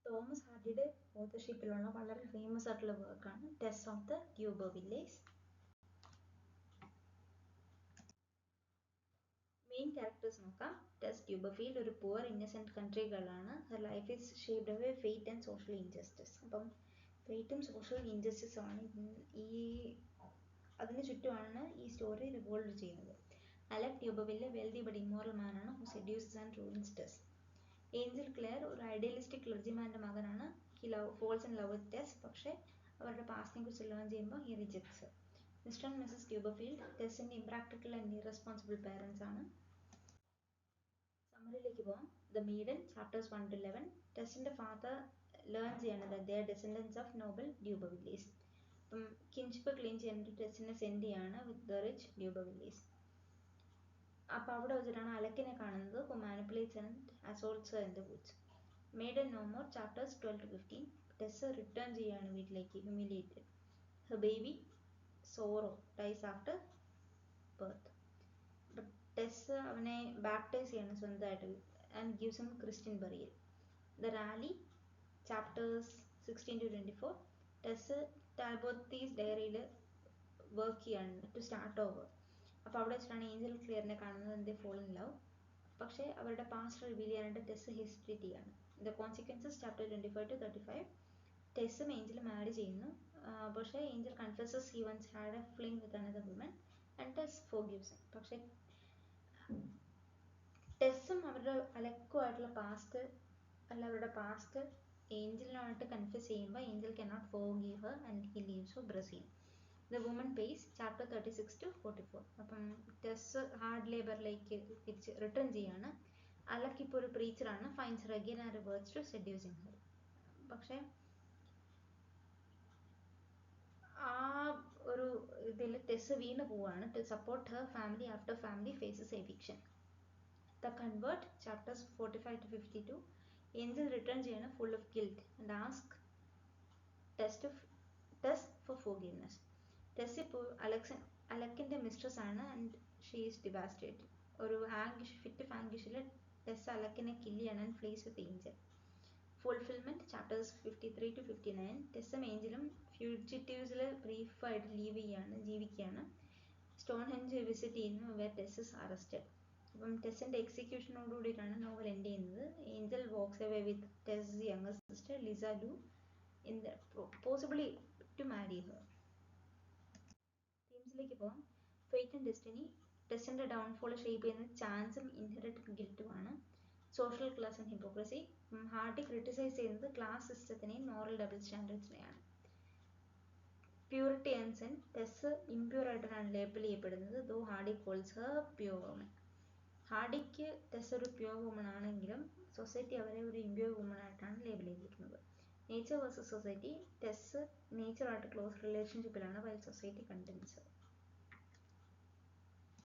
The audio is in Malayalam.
തോമസ് ഹാർഡിയുടെ ഓതർഷിപ്പിലുള്ള വളരെ ഫേമസ് ആയിട്ടുള്ള വർക്കാണ് Tess of the d'Urbervilles. Main characters നോക്കാം. ടെസ് ട്യൂബർഫീൽഡ് ഒരു പുവർ ഇന്നസെന്റ് കൺട്രി ഗേളാണ്. Her life is shaped by fate and social injustice. അപ്പം ഫെയ്റ്റും സോഷ്യൽ ഇൻജസ്റ്റിസും ആണ് അതിന് ചുറ്റുമാണ് ഈ സ്റ്റോറി റിവോൾവ് ചെയ്യുന്നത്. Alec d'Urberville wealthy but immoral മാനാണ് who seduces and ruins Tess. Angel Clare ഒരു ഐഡിയലിസ്റ്റിക് ക്ലർജിമാൻ്റെ മകനാണ്. He falls in love with Tess. പക്ഷേ അവരുടെ പാസ്റ്റിനെ കുറിച്ച് ലേൺ ചെയ്യുമ്പോൾ he rejects. Mr and Mrs Durbeyfield ടെസ്സിൻ്റെ ഇംപ്രാക്ടിക്കൽ ആൻഡ് ഇറസ്പോൺസിബിൾ പാരൻസ് ആണ്. സമ്മറിയിലേക്ക് പോകാം. The maiden chapters 1 to 11. ടെസ്സിൻ്റെ ഫാദർ ലേൺ ചെയ്യാണ് they are descendants of noble d'Urbervilles. അപ്പം കിൻഷിപ്പ് ക്ലെയിം ചെയ്യാനായിട്ട് ടെസ്സിനെ സെൻഡ് ചെയ്യാണ് വിത്ത് ദ റിച്ച് ട്യൂബർവില്ലേസ്. അപ്പോൾ അവിടെ വെച്ചിട്ടാണ് അലക്കിനെ കാണുന്നത്, who manipulates and assaults in the woods. Maiden no more chapters 12 to 15. Tess return ചെയ്യാണ് വീട്ടിലേക്ക്, humiliated. Her baby Sorrow dies after birth. Tess അവനെ ബാപ്റ്റൈസ് ചെയ്യാണ് സ്വന്തമായിട്ട് and gives him Christian burial. The rally chapters 16 to 24. Tess Talbothays ഡയറിയിൽ വർക്ക് ചെയ്യാണ് ടു സ്റ്റാർട്ട് ഓവർ. അപ്പോൾ അവിടെ വെച്ചിട്ടാണ് ഏഞ്ചൽ ക്ലിയറിനെ കാണുന്നത്. They fall in love. പക്ഷേ അവരുടെ പാസ്റ്റ് റിവീൽ ചെയ്യാനായിട്ട് ടെസ് ഹെസിറ്റേറ്റ് ചെയ്യാണ്. The consequences chapter 25 to 35. ടെസ്സും ഏഞ്ചലും മാരി ചെയ്യുന്നു. പക്ഷേ Angel confesses he once had a fling with another woman and Tess forgives him. പക്ഷേ ടെസ്സും അവരുടെ അലക്കുമായിട്ടുള്ള അവരുടെ പാസ്റ്റ് ഏഞ്ചലിനായിട്ട് കൺഫ്യൂസ് ചെയ്യുമ്പോൾ Angel cannot forgive her and he leaves for Brazil. The woman pays chapter 36 to 44. അപ്പം ടെസ് ഹാർഡ് ലേബറിലേക്ക് തിരിച്ച് റിട്ടേൺ ചെയ്യാണ്. അലക്ക് ഇപ്പോൾ ഒരു പ്രീച്ചറാണ്. Finds her again and reverts to seducing her. പക്ഷേ ആ ഒരു ഇതിൽ ടെസ് വീണ് പോവാണ് to support her family after family faces eviction. The convert chapters 45 to 52. Angel return ചെയ്യാണ് full of guilt and ask Tess for forgiveness. Tess ഇപ്പോൾ അലക്കിൻ്റെ മിസ്ട്രസ് ആണ് ആൻഡ് ഷീ ഈസ് ഡിവാസ്റ്റേറ്റഡ്. ഒരു ഫിറ്റ് ഓഫ് ആംഗിഷിൽ ടെസ് അലക്കിനെ കില്ല് ചെയ്യാണ് and flees with Angel. Fulfilment chapters 53 to 59. ടെസ്സും ഏഞ്ചലും ഫ്യൂജിറ്റീവ്സിൽ ബ്രീഫായിട്ട് ജീവിക്കുകയാണ്. സ്റ്റോൺ ഹെഞ്ച് വിസിറ്റ് ചെയ്യുന്നു, വേർ ടെസ് ഇസ് അറസ്റ്റഡ്. അപ്പം ടെസ്സിൻ്റെ എക്സിക്യൂഷനോട് കൂടിയിട്ടാണ് നോവൽ എൻഡ് ചെയ്യുന്നത്. Angel walks away with Tess younger sister Liza Lu in the possibly to marry her. തീംസിലേക്ക് പോകാം. Fate and destiny. ടെസ്സിൻ്റെ ഡൗൺഫോൾ ഷേപ്പ് ചെയ്യുന്ന ചാൻസും ഇൻഹെറിറ്റഡ് ഗിൽറ്റുമാണ്. Social class and hypocrisy. Hardy criticize ചെയ്യുന്നത് ക്ലാസ് സിസ്റ്റത്തിനെയും മോറൽ ഡബിൾ സ്റ്റാൻഡേർഡ്സിനെയാണ്. Purity and sin. Tess impure ആയിട്ടാണ് ലേബൽ ചെയ്യപ്പെടുന്നത്, though hardy calls her pure woman. ഹാർഡിക്ക് ടെസ് ഒരു പ്യൂർ വുമൺ ആണെങ്കിലും സൊസൈറ്റി അവരെ ഒരു ഇംപ്യൂർ വുമൺ ആയിട്ടാണ് ലേബൽ ചെയ്തിരിക്കുന്നത്. Nature versus society. ടെസ് നേച്ചറായിട്ട് ക്ലോസ് റിലേഷൻഷിപ്പിലാണ് വൈൽ സൊസൈറ്റി കണ്ടൻസ്.